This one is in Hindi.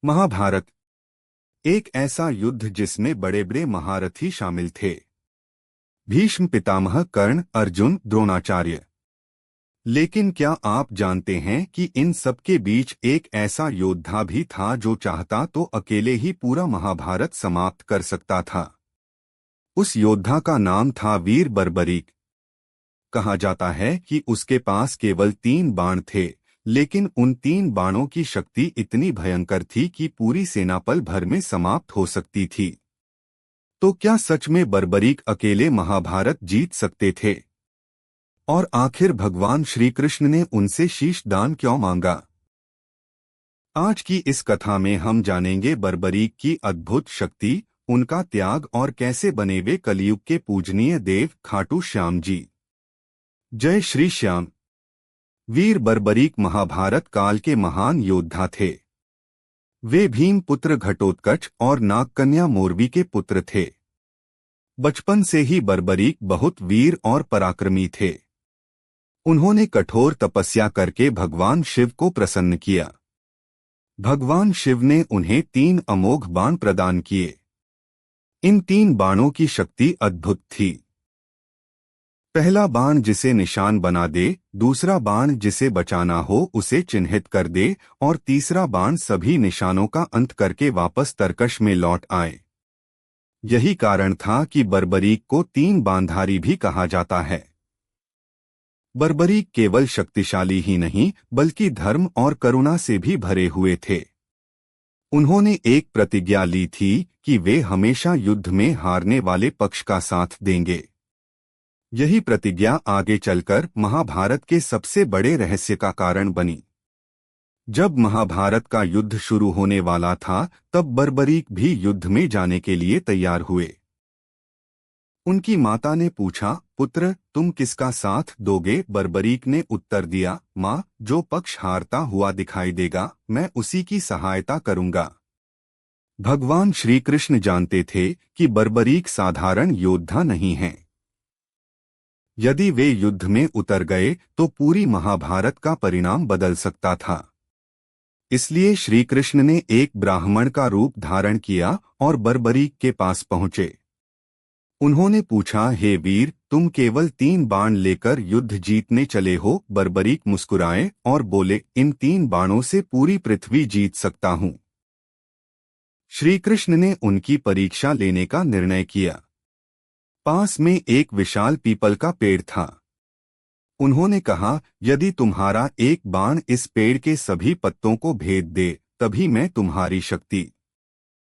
महाभारत एक ऐसा युद्ध जिसमें बड़े बड़े महारथी शामिल थे। भीष्म, पितामह, कर्ण, अर्जुन, द्रोणाचार्य। लेकिन क्या आप जानते हैं कि इन सब के बीच एक ऐसा योद्धा भी था जो चाहता तो अकेले ही पूरा महाभारत समाप्त कर सकता था। उस योद्धा का नाम था वीर बर्बरीक। कहा जाता है कि उसके पास केवल 3 बाण थे, लेकिन उन 3 बाणों की शक्ति इतनी भयंकर थी कि पूरी सेना पल भर में समाप्त हो सकती थी। तो क्या सच में बर्बरीक अकेले महाभारत जीत सकते थे? और आखिर भगवान श्री कृष्ण ने उनसे शीश दान क्यों मांगा? आज की इस कथा में हम जानेंगे बर्बरीक की अद्भुत शक्ति, उनका त्याग और कैसे बने वे कलयुग के पूजनीय देव खाटू श्याम जी। जय श्री श्याम। वीर बर्बरीक महाभारत काल के महान योद्धा थे। वे भीम पुत्र घटोत्कच और नागकन्या मोरवी के पुत्र थे। बचपन से ही बर्बरीक बहुत वीर और पराक्रमी थे। उन्होंने कठोर तपस्या करके भगवान शिव को प्रसन्न किया। भगवान शिव ने उन्हें 3 अमोघ बाण प्रदान किए। इन 3 बाणों की शक्ति अद्भुत थी। पहला बाण जिसे निशान बना दे, दूसरा बाण जिसे बचाना हो उसे चिन्हित कर दे और तीसरा बाण सभी निशानों का अंत करके वापस तरकश में लौट आए। यही कारण था कि बर्बरीक को 3 बाणधारी भी कहा जाता है। बर्बरीक केवल शक्तिशाली ही नहीं बल्कि धर्म और करुणा से भी भरे हुए थे। उन्होंने एक प्रतिज्ञा ली थी कि वे हमेशा युद्ध में हारने वाले पक्ष का साथ देंगे। यही प्रतिज्ञा आगे चलकर महाभारत के सबसे बड़े रहस्य का कारण बनी। जब महाभारत का युद्ध शुरू होने वाला था तब बर्बरीक भी युद्ध में जाने के लिए तैयार हुए। उनकी माता ने पूछा, पुत्र तुम किसका साथ दोगे? बर्बरीक ने उत्तर दिया, माँ, जो पक्ष हारता हुआ दिखाई देगा मैं उसी की सहायता करूंगा। भगवान श्री कृष्ण जानते थे कि बर्बरीक साधारण योद्धा नहीं हैं। यदि वे युद्ध में उतर गए तो पूरी महाभारत का परिणाम बदल सकता था। इसलिए श्री कृष्ण ने एक ब्राह्मण का रूप धारण किया और बर्बरीक के पास पहुंचे। उन्होंने पूछा, हे वीर, तुम केवल 3 बाण लेकर युद्ध जीतने चले हो? बर्बरीक मुस्कुराए और बोले, इन 3 बाणों से पूरी पृथ्वी जीत सकता हूं। श्री कृष्ण ने उनकी परीक्षा लेने का निर्णय किया। पास में एक विशाल पीपल का पेड़ था। उन्होंने कहा, यदि तुम्हारा एक बाण इस पेड़ के सभी पत्तों को भेद दे तभी मैं तुम्हारी शक्ति